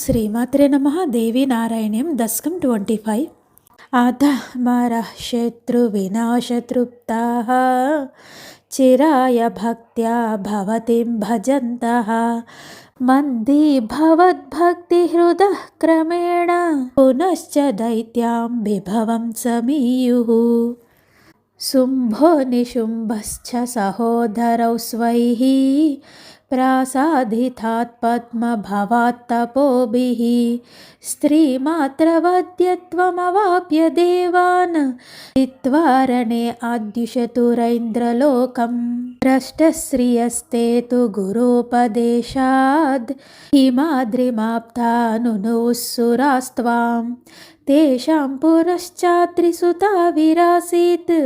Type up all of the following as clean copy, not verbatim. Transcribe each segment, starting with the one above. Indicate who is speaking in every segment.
Speaker 1: శ్రీమాత్రే నమః. దేవీ నారాయణ్యం దశకం 25. అధమరః శత్రువినాశతృప్తాః చిరాయ భక్త్యా భవతిం భజन्तः మందీ భవద్భక్తిహృదః క్రమేణ పునశ్చ దైత్యాం విభవం సమీయుః. శుంభో నిశుంభశ్చ సహోదరౌ స్వైః ప్రాసాదితాత్ పద్మభవాత్తపోభిః స్త్రీమాత్రవద్యత్వమవాప్య దేవాన్ హిత్వా రణే అద్యుషతురైంద్రలోకం. భ్రష్టశ్రియస్తే తు గురోపదేశాద్ హిమాద్రిమాప్తానునుఃసురాస్త్వాం తేషాం పురశ్చాత్రిసుతా విరాసీత్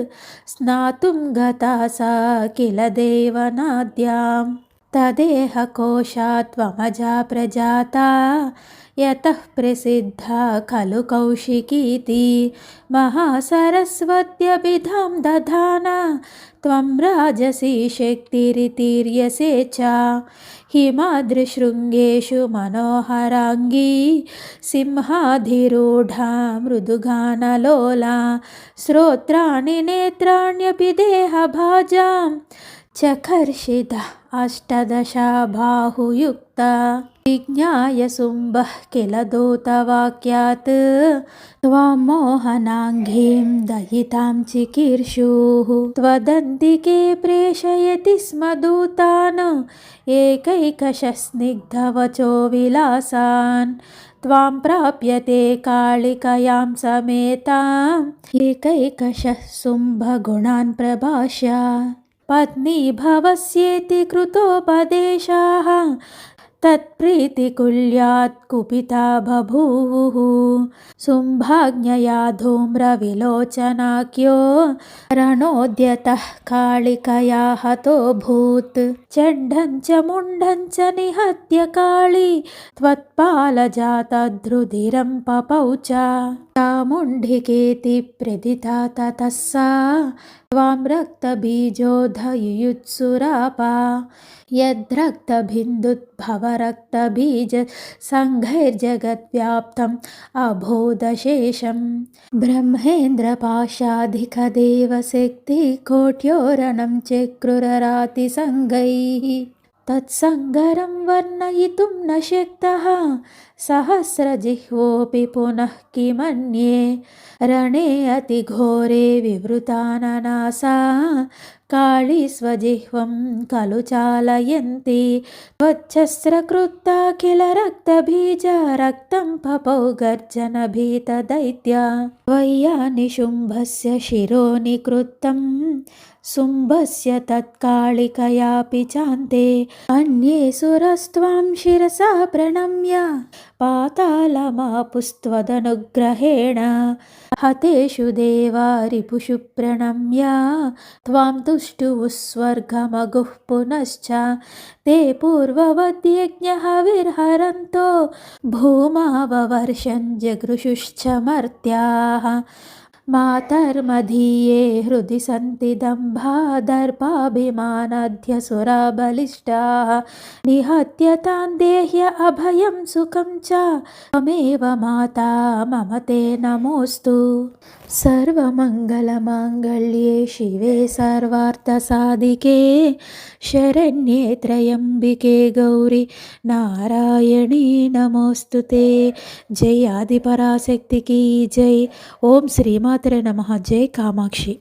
Speaker 1: స్నాతుం గతా సా కిల దేవనాద్యాం. తదేహ కోశాత్ త్వమజా ప్రజాతా యతః ప్రసిద్ధా ఖలు కౌశికీతి మహాసరస్వత్యభిధాం దధానా త్వం రాజసీ శక్తిరితీర్యసే చ. హిమాద్రిశృంగేషు మనోహరాంగీ సింహాధిరూఢా మృదుగానలోలా శ్రోత్రాణి నేత్రాణ్యపి దేహభాజాం చకర్షిత అష్టదశా బాహుయుక్త. విజ్ఞాయ శుంభః కిల దూతవాక్యాత్ త్వాం మోహనాంగీం దయితాం చికీర్షుః. త్వదంతికే ప్రేషయతి స్మ దూతాన్ ఏకైకశః స్నిగ్ధవచో విలాసాన్. త్వాం ప్రాప్యతే కాళికయాం సమేతాం ఏకైకశః శుంభగుణాన్ ప్రభాష్య. పత్నీ భవస్యేతి కృతోపదేశాః తత్ప్రీతికుల్యాత్ కుపితా బభూవుః. శుంభాజ్ఞయా ధూమ్రవిలోచనాఖ్యో రణోద్యతః కాళికయా హతోభూత్. చండం చ ముండం చ నిహత్య కాళీ త్వత్పాలజాతద్ధృధిరం పపౌ చ. చాముండికేతి ప్రదితా తతః సా త్వాం రక్తబీజోధయుయుత్సురాపా. యద్రక్తబిందుద్భవరక్తబీజ సంఘైర్జగద్వ్యాప్తం అబోధశేషం. బ్రహ్మేంద్రపాశాధికదేవశక్తి కోట్యోరణం చక్రురరాతి సంగైః. తత్సంగరం వర్ణయితుం న శక్తః సహస్రజిహ్వోऽపి పునః కిమన్యే. రణే అతిఘోరే వివృతాననాసా కాళీ స్వజిహ్వం ఖలు చాలయంతి. త్వచ్చస్రకృత్తా కిల రక్తబీజ రక్తం పపౌ గర్జన భీత దైత్య. త్వయ్యా నిశుంభస్య శిరో నికృత్తం శుంభస్య తత్కాళికయాపి చాంతే. అన్యే సురస్త్వాం శిరసా ప్రణమ్య పాతాళమాపుస్త్వదనుగ్రహేణ. హతేషు దేవా రిపుషు ప్రణమ్య త్వాం తుష్టువుః స్వర్గమగుః పునశ్చ. తే పూర్వవద్యజ్ఞః విర్హరంతో భూమావవర్షం జగృషుశ్చ మర్త్యాః. మాతర్మధీయే హృది సంతి దంభా దర్పాభిమానాధ్యసురా బలిష్టాః. నిహత్య తాన్ దేహ్య అభయం సుఖం చ త్వమేవ మాతా మమ తే నమోస్తు. సర్వమంగళమాంగళ్యే శివే సర్వార్థసాధికే శరణ్యే త్రయంబికే గౌరీ నారాయణీ నమోస్తుతే. జై ఆదిపరాశక్తికి జై. ఓం శ్రీమాత్రే నమః. జై కామాక్షి.